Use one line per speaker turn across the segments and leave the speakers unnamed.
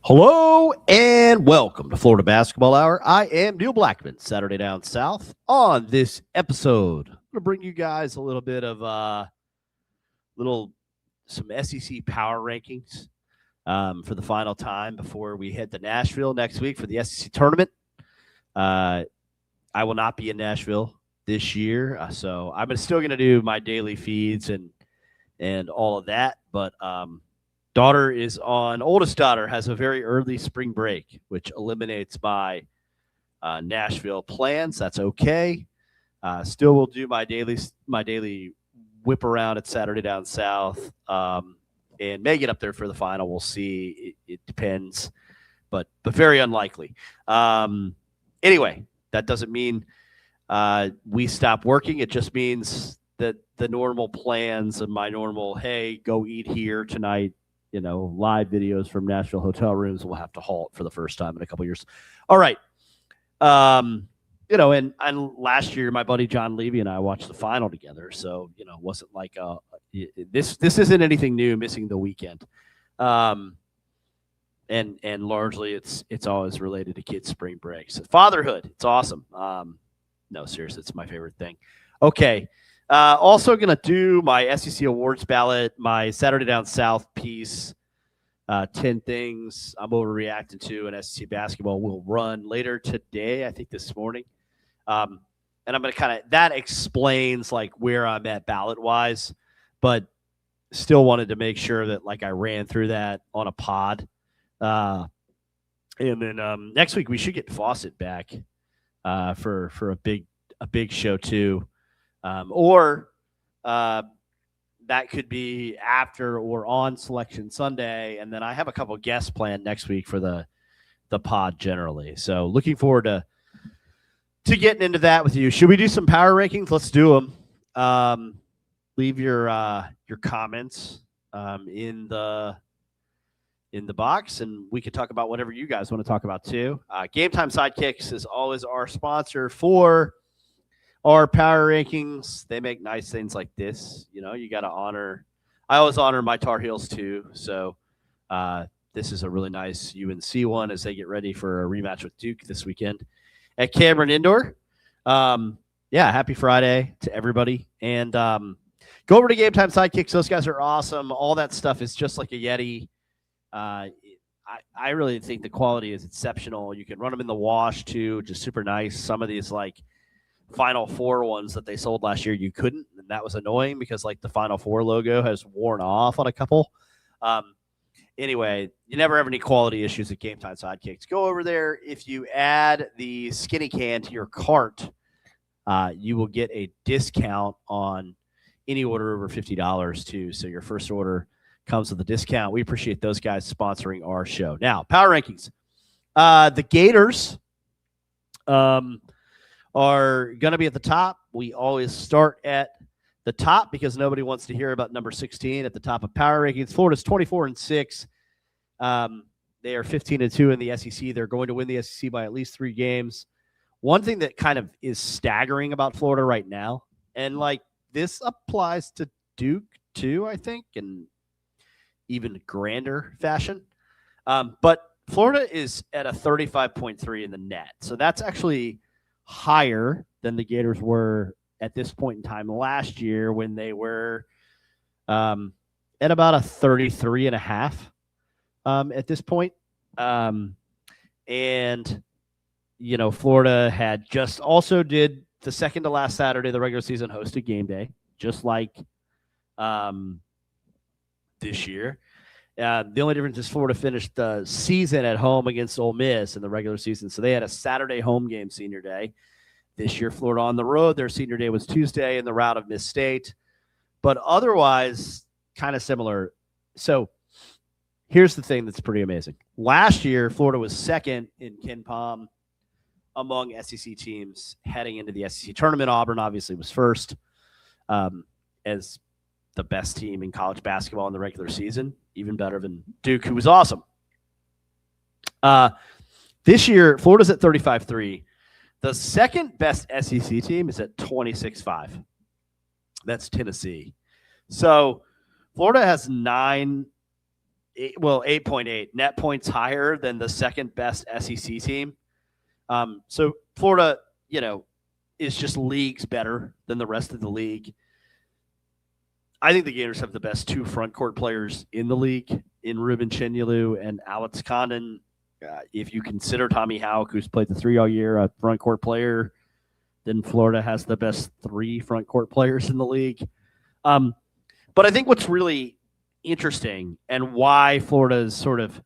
Hello and welcome to Florida Basketball Hour. I am Neil Blackman, Saturday Down South. On this episode, I'm going to bring you guys a little bit of some SEC power rankings for the final time before we head to Nashville next week for the SEC tournament. I will not be in Nashville this year, so I'm still going to do my daily feeds and all of that, but oldest daughter has a very early spring break, which eliminates my Nashville plans. That's okay. Still will do my daily whip around at Saturday Down South, and may get up there for the final. We'll see. It depends, but very unlikely. Anyway, that doesn't mean we stop working. It just means that the normal plans of my normal, hey, go eat here tonight, live videos from Nashville hotel rooms will have to halt for the first time in a couple years. All right. And last year, my buddy John Levy and I watched the final together. So, it wasn't like this isn't anything new, missing the weekend. And largely it's always related to kids' spring breaks. Fatherhood, it's awesome. No, seriously, it's my favorite thing. Okay. Also going to do my SEC Awards ballot, my Saturday Down South piece, 10 things I'm overreacting to in SEC basketball will run later today, I think this morning. And I'm going to that explains like where I'm at ballot-wise, but still wanted to make sure that I ran through that on a pod. And then next week we should get Fawcett back for a big show too. Or that could be after or on Selection Sunday. And then I have a couple of guests planned next week for the pod generally. So looking forward to getting into that with you. Should we do some power rankings? Let's do them. Leave your comments in the box, and we can talk about whatever you guys want to talk about too. Game Time Sidekicks is always our sponsor for our power rankings. They make nice things like this. You got to honor. I always honor my Tar Heels too. So this is a really nice UNC one as they get ready for a rematch with Duke this weekend at Cameron Indoor. Happy Friday to everybody. And go over to Game Time Sidekicks. Those guys are awesome. All that stuff is just like a Yeti. I really think the quality is exceptional. You can run them in the wash too, just super nice. Some of these Final Four ones that they sold last year, you couldn't, and that was annoying because the Final Four logo has worn off on a couple. Anyway, you never have any quality issues at Game Time Sidekicks. Go over there. If you add the skinny can to your cart, you will get a discount on any order over $50 too. So your first order comes with a discount. We appreciate those guys sponsoring our show. Now, power rankings. The Gators are going to be at the top. We always start at the top because nobody wants to hear about number 16 at the top of power rankings. Florida's 24-6. They are 15-2 in the SEC. They're going to win the SEC by at least 3 games. One thing that kind of is staggering about Florida right now, and this applies to Duke too, I think, in even grander fashion. But Florida is at a 35.3 in the net. So that's actually higher than the Gators were at this point in time last year when they were at about a 33.5 at this point. Florida had just also did the second to last Saturday of the regular season hosted game day, just like this year. The only difference is Florida finished the season at home against Ole Miss in the regular season. So they had a Saturday home game senior day. This year, Florida on the road, their senior day was Tuesday in the route of Miss State. But otherwise, kind of similar. So here's the thing that's pretty amazing. Last year, Florida was second in KenPom among SEC teams heading into the SEC tournament. Auburn obviously was first as the best team in college basketball in the regular season, even better than Duke, who was awesome. This year, Florida's at 35-3. The second best SEC team is at 26-5. That's Tennessee. So Florida has 9 8.8 net points higher than the second best SEC team. So Florida, is just leagues better than the rest of the league. I think the Gators have the best two front court players in the league in Ruben Chinyelu and Alex Condon. If you consider Tommy Houck, who's played the 3 all year, a front court player, then Florida has the best 3 front court players in the league. But I think what's really interesting and why Florida's sort of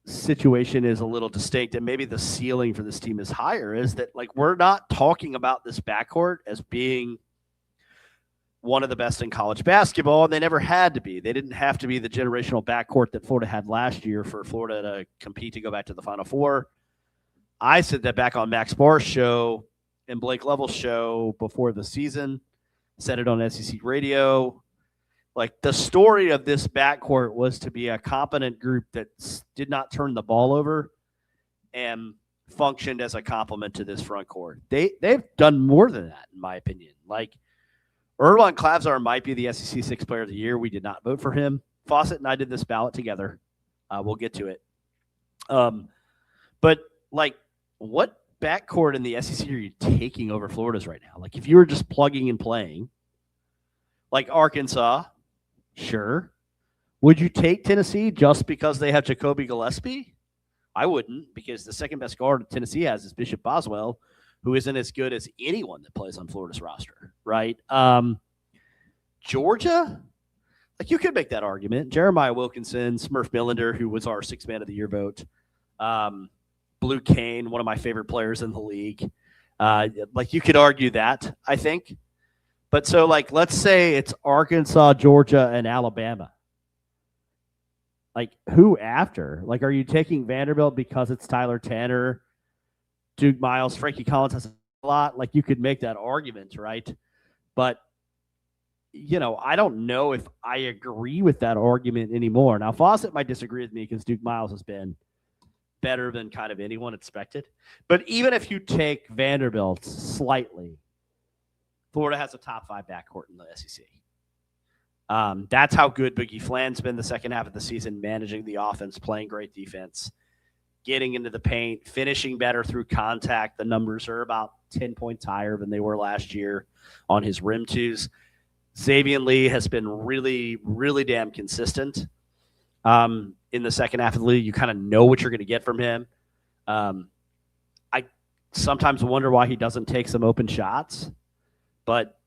situation is a little distinct and maybe the ceiling for this team is higher is that, like, we're not talking about this backcourt as being one of the best in college basketball, and they never had to be. They didn't have to be the generational backcourt that Florida had last year for Florida to compete to go back to the Final Four. I said that back on Max Barr's show and Blake Level's show before the season, said it on SEC radio. Like, the story of this backcourt was to be a competent group that did not turn the ball over and functioned as a complement to this front court. They've done more than that, in my opinion. Like, Erwan Klavzar might be the SEC Sixth Player of the Year. We did not vote for him. Fawcett and I did this ballot together. We'll get to it. But, like, what backcourt in the SEC are you taking over Florida's right now? Like, if you were just plugging and playing, like Arkansas, sure. Would you take Tennessee just because they have Jacoby Gillespie? I wouldn't, because the second best guard Tennessee has is Bishop Boswell, who isn't as good as anyone that plays on Florida's roster, right? Georgia, like, you could make that argument. Jeremiah Wilkinson, Smurf Millender, who was our Sixth Man of the Year vote, Blue Kane, one of my favorite players in the league. Like, you could argue that, I think. But so, like, let's say it's Arkansas, Georgia, and Alabama. Like, who after? Like, are you taking Vanderbilt because it's Tyler Tanner, Duke Miles, Frankie Collins has a lot? Like, you could make that argument, right? But, I don't know if I agree with that argument anymore. Now, Fawcett might disagree with me because Duke Miles has been better than kind of anyone expected. But even if you take Vanderbilt slightly, Florida has a top 5 backcourt in the SEC. That's how good Boogie Flan's been the second half of the season, managing the offense, playing great defense, getting into the paint, finishing better through contact. The numbers are about 10 points higher than they were last year on his rim twos. Xavier Lee has been really, really damn consistent in the second half of the league. You kind of know what you're going to get from him. I sometimes wonder why he doesn't take some open shots, but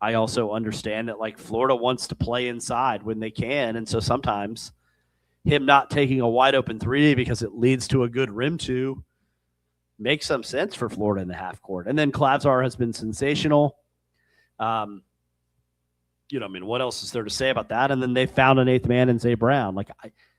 I also understand that, like, Florida wants to play inside when they can, and so sometimes him not taking a wide open 3 because it leads to a good rim 2 makes some sense for Florida in the half court. And then Klavzar has been sensational. What else is there to say about that? And then they found an 8th man in Zay Brown. Like,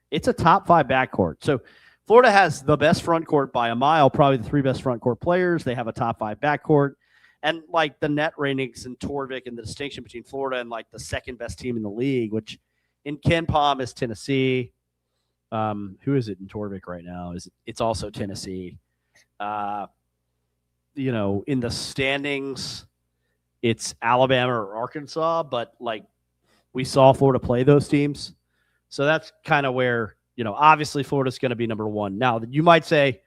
it's a top 5 backcourt. So Florida has the best front court by a mile, probably the 3 best front court players. They have a top 5 backcourt. And, like, the net ratings and Torvik and the distinction between Florida and, like, the second best team in the league, which in Ken Pom is Tennessee. Who is it in Torvik right now? It's also Tennessee. In the standings, it's Alabama or Arkansas, but, like, we saw Florida play those teams. So that's kind of where, obviously Florida's going to be number 1. Now, you might say,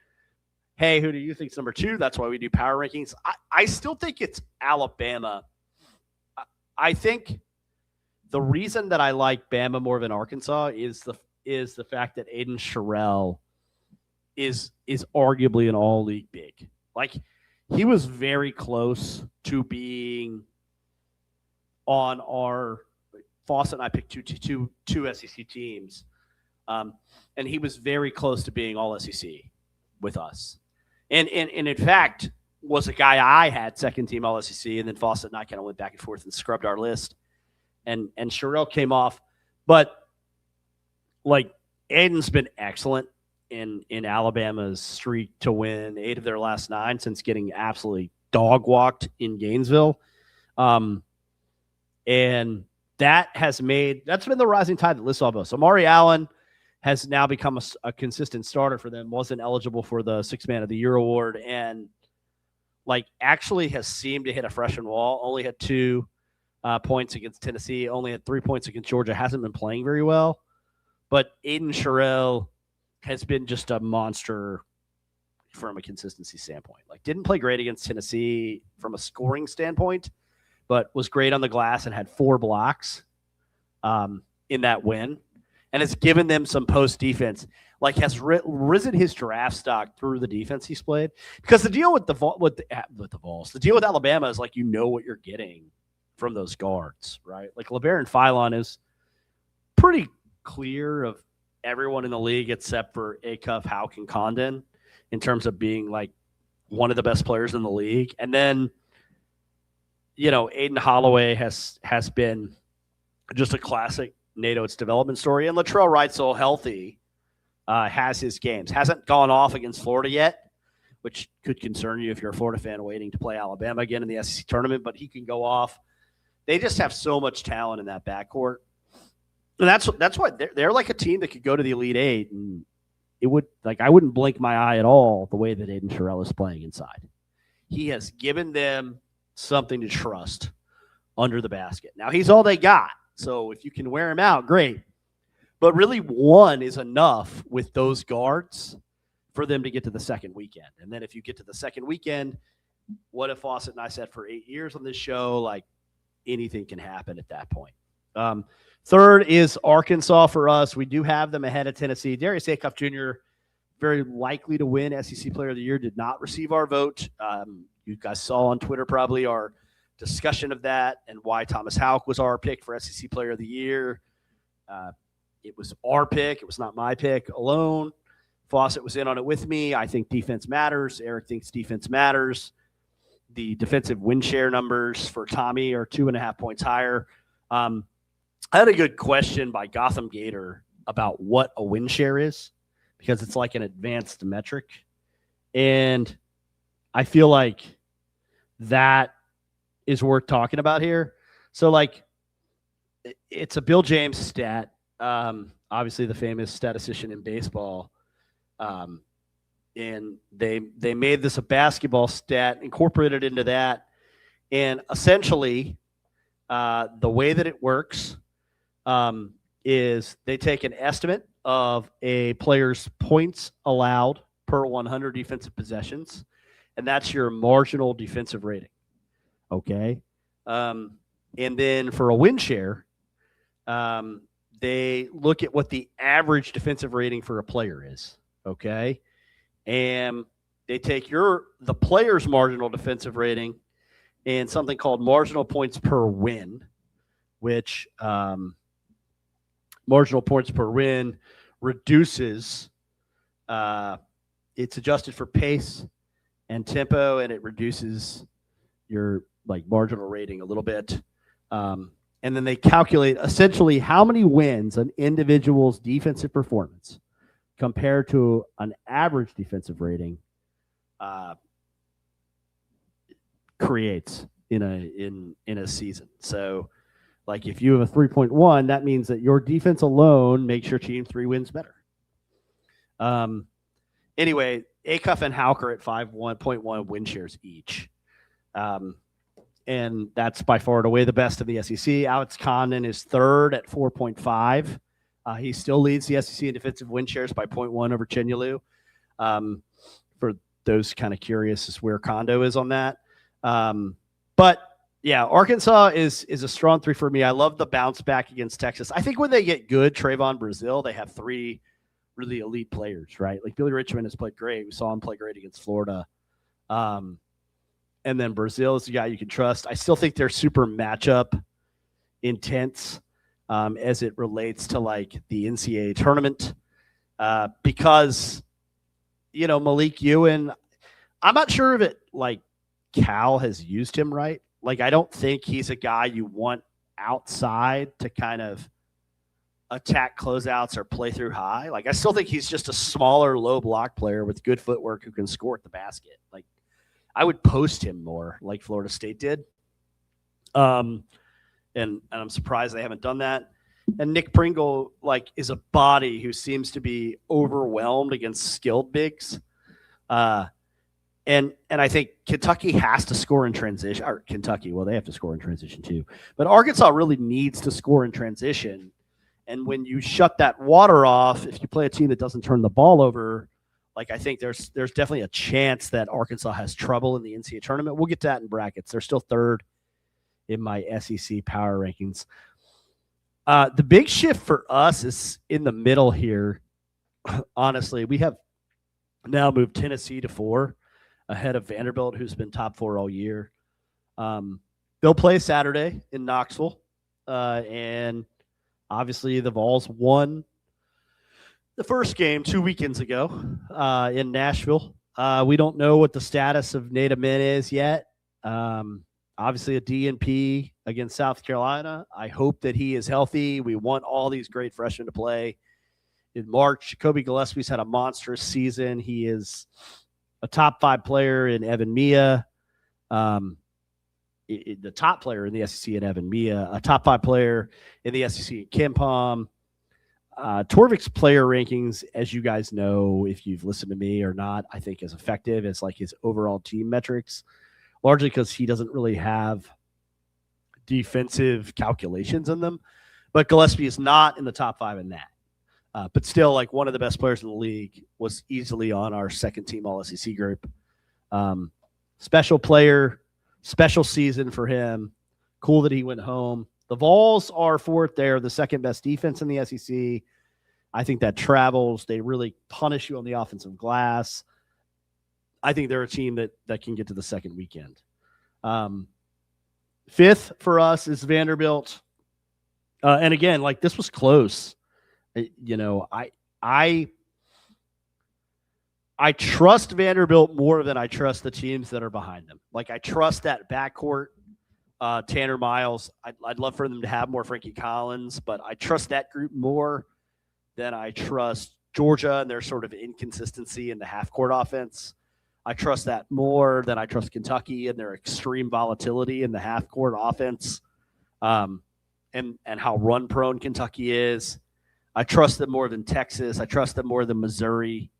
hey, who do you think is number 2? That's why we do power rankings. I still think it's Alabama. I think the reason that I like Bama more than Arkansas is the fact that Aiden Sherrill is arguably an all-league big. Like, he was very close to being on our – Fawcett and I picked two SEC teams, and he was very close to being all SEC with us. And in fact, was a guy I had second team all SEC, and then Fawcett and I kind of went back and forth and scrubbed our list. And Sherrill came off. But, like, Aiden's been excellent in Alabama's streak to win 8 of their last 9 since getting absolutely dog-walked in Gainesville. And that's been the rising tide that lifts all boats. So Amari Allen has now become a consistent starter for them, wasn't eligible for the Sixth Man of the Year award, and, like, actually has seemed to hit a freshman wall. Only had 2 points against Tennessee, only had 3 points against Georgia. Hasn't been playing very well, But Aiden Sherrill has been just a monster from a consistency standpoint. Like, didn't play great against Tennessee from a scoring standpoint, but was great on the glass and had 4 blocks in that win, and has given them some post defense. Like, has risen his draft stock through the defense he's played. Because the deal with the Vols, the deal with Alabama is like, you know what you're getting from those guards, right? Like, LeBaron Philon is pretty clear of everyone in the league except for Acuff, Houck, and Condon in terms of being like one of the best players in the league. And then, Aiden Holloway has been just a classic NATO development story. And Latrell Wright's healthy, has his games. Hasn't gone off against Florida yet, which could concern you if you're a Florida fan waiting to play Alabama again in the SEC tournament, but he can go off. They just have so much talent in that backcourt. And that's why they're like a team that could go to the Elite Eight, and it would, like, I wouldn't blink my eye at all the way that Aiden Sherrill is playing inside. He has given them something to trust under the basket. Now, he's all they got, so if you can wear him out, great. But really, one is enough with those guards for them to get to the second weekend. And then if you get to the second weekend, what if Fawcett and I said for 8 years on this show, like, anything can happen at that point. Third is Arkansas for us. We do have them ahead of Tennessee. Darius Acuff Jr., very likely to win SEC Player of the Year, did not receive our vote. You guys saw on Twitter probably our discussion of that and why Thomas Houck was our pick for SEC Player of the Year. It was our pick. It was not my pick alone. Fawcett was in on it with me. I think defense matters. Eric thinks defense matters. The defensive win share numbers for Tommy are 2.5 points higher. I had a good question by Gotham Gator about what a win share is, because it's like an advanced metric. And I feel like that is worth talking about here. So, like, it's a Bill James stat, obviously the famous statistician in baseball. And they made this a basketball stat, incorporated into that. And essentially, the way that it works is they take an estimate of a player's points allowed per 100 defensive possessions, and that's your marginal defensive rating. Okay. And then for a win share, they look at what the average defensive rating for a player is. Okay. And they take the player's marginal defensive rating and something called marginal points per win, which marginal points per win reduces, it's adjusted for pace and tempo, and it reduces your marginal rating a little bit. And then they calculate essentially how many wins an individual's defensive performance compared to an average defensive rating creates in a season. So, like, if you have a 3.1, that means that your defense alone makes your team 3 wins better. Anyway, Acuff and Houck are at 5.1 win shares each. And that's by far and away the best of the SEC. Alex Condon is third at 4.5. He still leads the SEC in defensive win shares by 0.1 over Chinyelu. For those kind of curious as where Kondo is on that. But yeah, Arkansas is a strong 3 for me. I love the bounce back against Texas. I think when they get good, Trayvon Brazil, they have 3 really elite players, right? Like, Billy Richmond has played great. We saw him play great against Florida. And then Brazil is the guy you can trust. I still think they're super matchup intense as it relates to, like, the NCAA tournament because, Malik Ewan, I'm not sure if it, like, Cal has used him right. Like, I don't think he's a guy you want outside to kind of attack closeouts or play through high. Like, I still think he's just a smaller, low block player with good footwork who can score at the basket. Like, I would post him more like Florida State did. And I'm surprised they haven't done that. And Nick Pringle, like, is a body who seems to be overwhelmed against skilled bigs. And I think Kentucky has to score in transition. Or Kentucky, well, they have to score in transition too. But Arkansas really needs to score in transition. And when you shut that water off, if you play a team that doesn't turn the ball over, like I think there's definitely a chance that Arkansas has trouble in the NCAA tournament. We'll get to that in brackets. They're still third in my SEC power rankings. The big shift for us is in the middle here. Honestly, we have now moved Tennessee to 4 ahead of Vanderbilt, who's been top 4 all year. They'll play Saturday in Knoxville, and obviously the Vols won the first game 2 weekends ago in Nashville. We don't know what the status of Nate Amin is yet. Obviously a DNP against South Carolina. I hope that he is healthy. We want all these great freshmen to play in March. Jacoby Gillespie's had a monstrous season. He is a top 5 player in Evan Mia. The top player in the SEC in Evan Mia, a top 5 player in the SEC in Kim Pom. Torvik's player rankings, as you guys know, if you've listened to me or not, I think is effective as like his overall team metrics, largely because he doesn't really have defensive calculations in them. But Gillespie is not in the top 5 in that. But still, like one of the best players in the league, was easily on our second team All SEC group. Special player, special season for him. Cool that he went home. The Vols are 4th. They're the second best defense in the SEC. I think that travels. They really punish you on the offensive glass. I think they're a team that can get to the second weekend. 5th for us is Vanderbilt. And again, like this was close. You know, I trust Vanderbilt more than I trust the teams that are behind them. Like I trust that backcourt. Tanner Miles, I'd love for them to have more Frankie Collins, but I trust that group more than I trust Georgia and their sort of inconsistency in the half-court offense. I trust that more than I trust Kentucky and their extreme volatility in the half-court offense, and how run-prone Kentucky is. I trust them more than Texas. I trust them more than Missouri,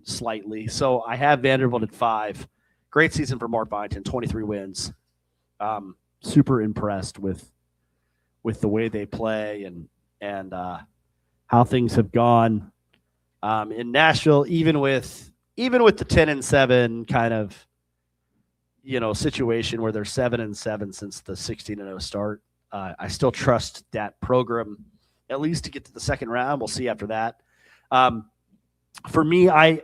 slightly. So I have Vanderbilt at 5. Great season for Mark Byington, 23 wins. Super impressed with the way they play and how things have gone in Nashville, even with the 10-7 kind of, you know, situation where they're 7-7 since the 16-0 start. I still trust that program at least to get to the second round. We'll see after that. For me, I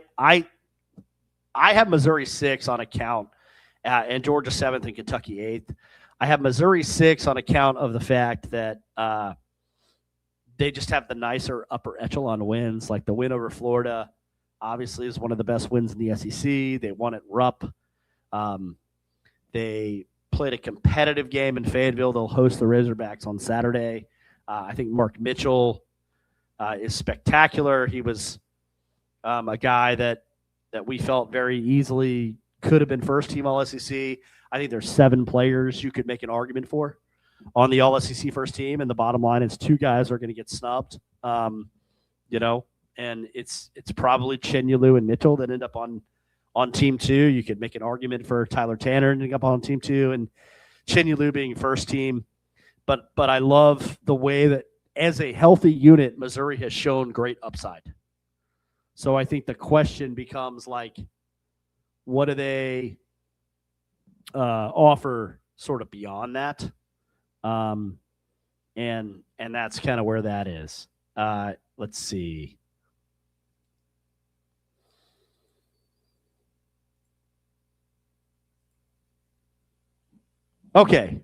have Missouri 6 on account. And Georgia 7th and Kentucky 8th. I have Missouri 6 on account of the fact that they just have the nicer upper echelon wins. Like the win over Florida, obviously, is one of the best wins in the SEC. They won at Rupp. They played a competitive game in Fayetteville. They'll host the Razorbacks on Saturday. I think Mark Mitchell is spectacular. He was a guy that we felt very easily could have been first team All SEC. I think there's 7 players you could make an argument for on the All SEC first team, and the bottom line is 2 guys are going to get snubbed. You know, and it's probably Chenyelu and Mitchell that end up on team 2. You could make an argument for Tyler Tanner ending up on team 2 and Chenyelu being first team. But I love the way that as a healthy unit, Missouri has shown great upside. So I think the question becomes like, what do they offer sort of beyond that? And that's kind of where that is. Let's see. Okay.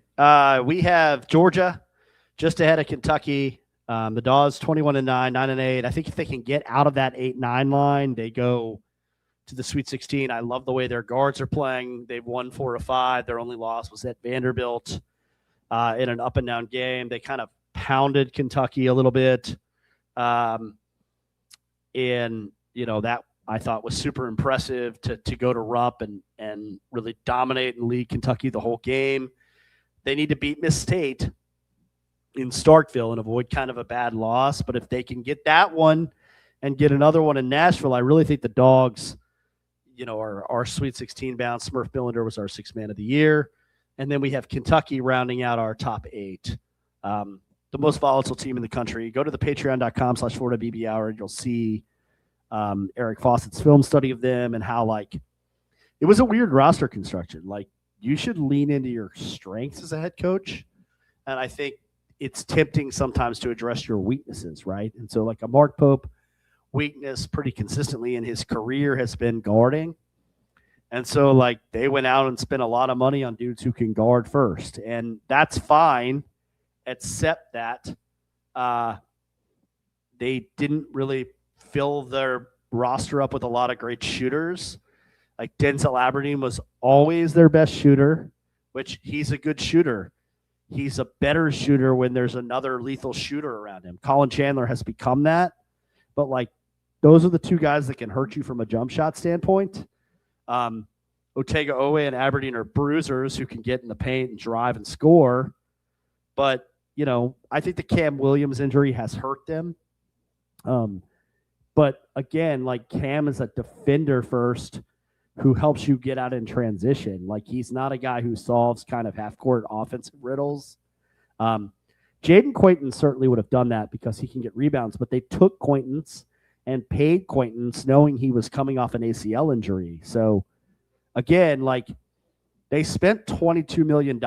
We have Georgia just ahead of Kentucky. The Dawes 21-9, 9-8. I think if they can get out of that 8-9 line, they go to the Sweet 16. I love the way their guards are playing. They've won 4 of 5. Their only loss was at Vanderbilt in an up and down game. They kind of pounded Kentucky a little bit. And, you know, that I thought was super impressive to go to Rupp and really dominate and lead Kentucky the whole game. They need to beat Miss State in Starkville and avoid kind of a bad loss. But if they can get that one and get another one in Nashville, I really think the Dogs, you know, are Sweet 16 bound. Smurf Billender was our 6th man of the year. And then we have Kentucky rounding out our top 8. the most volatile team in the country. Go to the patreon.com/FloridaBB Hour and you'll see Eric Fawcett's film study of them and how, like, it was a weird roster construction. Like, you should lean into your strengths as a head coach. And I think it's tempting sometimes to address your weaknesses, right? And so, like, a Mark Pope weakness pretty consistently in his career has been guarding. And so, like, they went out and spent a lot of money on dudes who can guard first. And that's fine, except that they didn't really fill their roster up with a lot of great shooters. Like, Denzel Aberdeen was always their best shooter, which he's a good shooter. He's a better shooter when there's another lethal shooter around him. Colin Chandler has become that. But, like, those are the two guys that can hurt you from a jump shot standpoint. Otega Owe and Aberdeen are bruisers who can get in the paint and drive and score. But, you know, I think the Cam Williams injury has hurt them. But, again, like, Cam is a defender first who helps you get out in transition. Like, he's not a guy who solves kind of half-court offensive riddles. Jaden Quaintance certainly would have done that because he can get rebounds, but they took Quaintance and paid Quaintance knowing he was coming off an ACL injury. So, again, like, they spent $22 million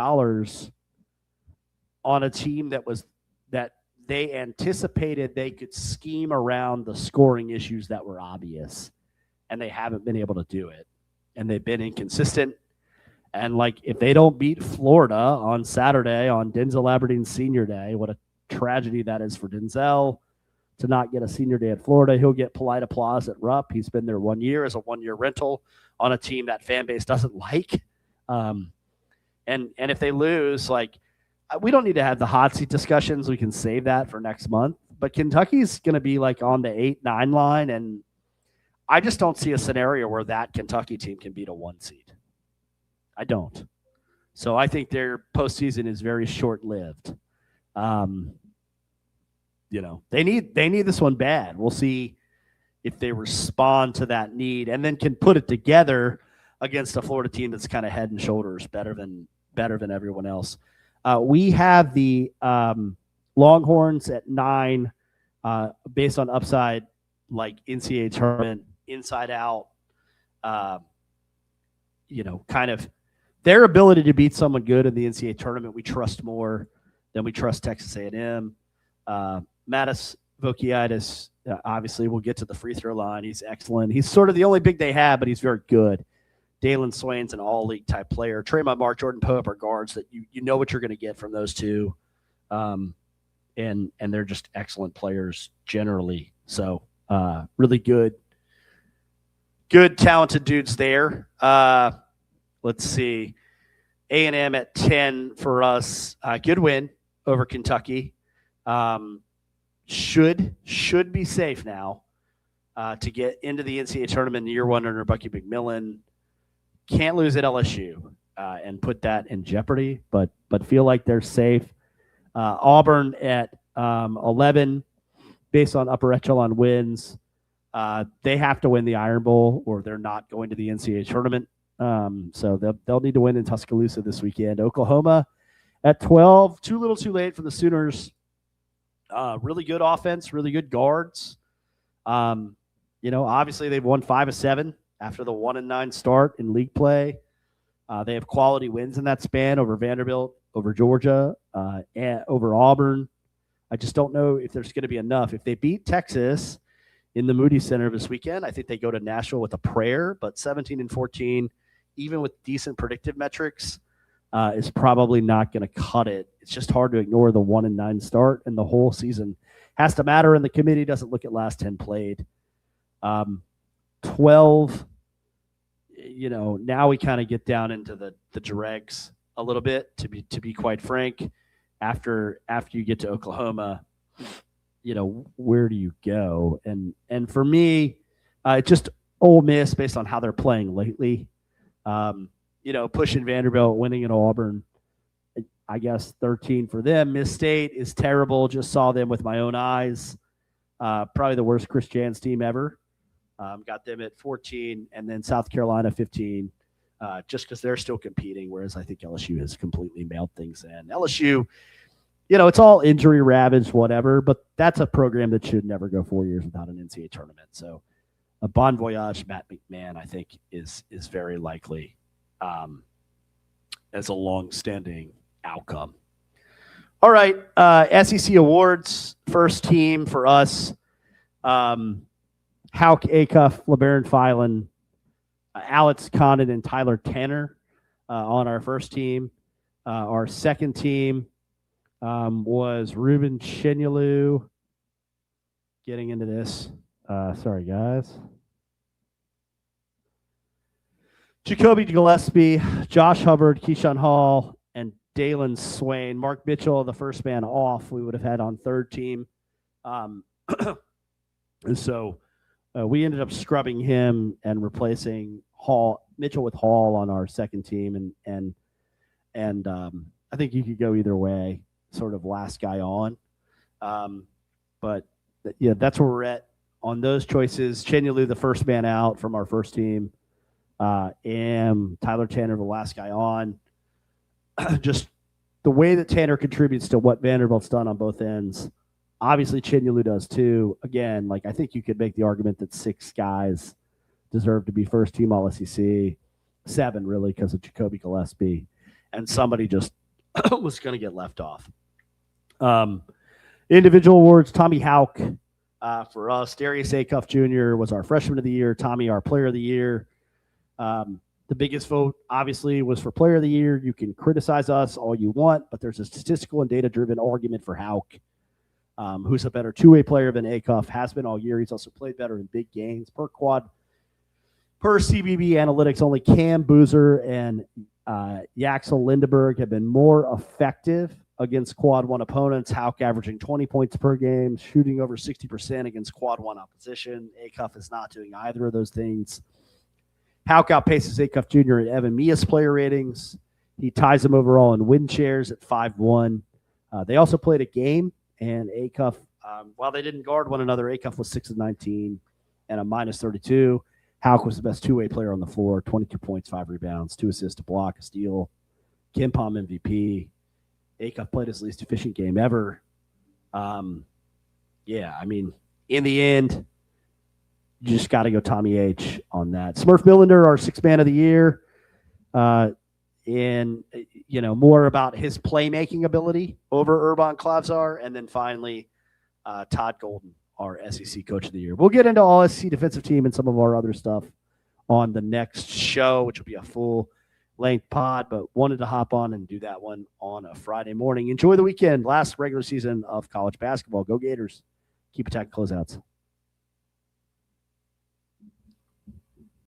on a team that they anticipated they could scheme around the scoring issues that were obvious, and they haven't been able to do it. And they've been inconsistent. And, like, if they don't beat Florida on Saturday on Denzel Aberdeen's senior day, what a tragedy that is for Denzel to not get a senior day at Florida. He'll get polite applause at Rupp. He's been there 1 year as a one-year rental on a team that fan base doesn't like. And if they lose, like, we don't need to have the hot seat discussions. We can save that for next month. But Kentucky's going to be, like, on the 8-9 line, and I just don't see a scenario where that Kentucky team can beat a 1 seed. I don't. So I think their postseason is very short-lived. You know, they need this one bad. We'll see if they respond to that need and then can put it together against a Florida team that's kind of head and shoulders better than everyone else. We have the Longhorns at 9 based on upside, like NCAA tournament, inside out, you know, kind of their ability to beat someone good in the NCAA tournament. We trust more than we trust Texas A&M. Mattis Vokiaitis, obviously, we'll get to the free throw line. He's excellent. He's sort of the only big they have, but he's very good. Dalen Swain's an all-league type player. Tremont Mark, Jordan Pope are guards that you know what you're going to get from those two. And they're just excellent players generally. So really good, talented dudes there. Let's see. A&M at 10 for us. Good win over Kentucky. Should be safe now to get into the NCAA tournament in year one under Bucky McMillan. Can't lose at LSU and put that in jeopardy, but feel like they're safe. Auburn at 11 based on upper echelon wins. They have to win the Iron Bowl or they're not going to the NCAA tournament. So they'll need to win in Tuscaloosa this weekend. Oklahoma at 12, too little too late for the Sooners. Really good offense, really good guards. You know, obviously they've won 5 of 7 after the 1-9 start in league play. They have quality wins in that span over Vanderbilt, over Georgia, and over Auburn. I just don't know if there's going to be enough. If they beat Texas in the Moody Center this weekend, I think they go to Nashville with a prayer, but 17-14, even with decent predictive metrics, is probably not going to cut it. It's just hard to ignore the 1-9 start, and the whole season has to matter, and the committee doesn't look at last 10 played. 12, you know, now we kind of get down into the dregs a little bit, to be quite frank. After you get to Oklahoma, you know, where do you go? And for me, just Ole Miss based on how they're playing lately. You know, pushing Vanderbilt, winning at Auburn, I guess 13 for them. Miss State is terrible. Just saw them with my own eyes. Probably the worst Chris Jans team ever. Got them at 14, and then South Carolina 15, just because they're still competing, whereas I think LSU has completely mailed things in. LSU, it's all injury ravaged, whatever, but that's a program that should never go 4 years without an NCAA tournament. So a bon voyage, Matt McMahon, I think is very likely as a long-standing outcome. All right, SEC awards, first team for us. Hauk Acuff, LeBaron Filan, Alex Condon, and Tyler Tanner on our first team. Our second team was Ruben Chenyalu. Getting into this. Sorry, guys. Jacoby Gillespie, Josh Hubbard, Keyshawn Hall, and Dalen Swain. Mark Mitchell, the first man off, we would have had on third team. And so we ended up scrubbing him and replacing Mitchell with Hall on our second team. And I think you could go either way, sort of last guy on. But yeah, that's where we're at on those choices. Chenyalu, the first man out from our first team. And Tyler Tanner, the last guy on. Just the way that Tanner contributes to what Vanderbilt's done on both ends. Obviously, Chenyalu does too. Again, I think you could make the argument that 6 guys deserve to be first team All SEC. 7, really, because of Jacoby Gillespie. And somebody just was going to get left off. Individual awards, Tommy Hauk for us. Darius Acuff Jr. was our freshman of the year. Tommy, our player of the year. The biggest vote, obviously, was for player of the year. You can criticize us all you want, but there's a statistical and data-driven argument for Hauk, who's a better two-way player than Acuff, has been all year. He's also played better in big games. Per CBB analytics, only Cam Boozer and Yaxel Lindeberg have been more effective against quad one opponents. Hauk averaging 20 points per game, shooting over 60% against quad one opposition. Acuff is not doing either of those things. Hauk outpaces Acuff Jr. and Evan Mias player ratings. He ties them overall in win shares at 5-1. They also played a game, and Acuff, while they didn't guard one another, Acuff was 6-19 and a -32. Hauk was the best two-way player on the floor, 22 points, 5 rebounds, 2 assists, a block, a steal. Kim Pom MVP. Acuff played his least efficient game ever. Yeah, I mean, in the end, you just got to go Tommy H on that. Smurf Millender, our 6th man of the year. And, more about his playmaking ability over Urban Klavzar. And then finally, Todd Golden, our SEC coach of the year. We'll get into all SEC defensive team and some of our other stuff on the next show, which will be a full-length pod, but wanted to hop on and do that one on a Friday morning. Enjoy the weekend. Last regular season of college basketball. Go Gators. Keep attacking closeouts.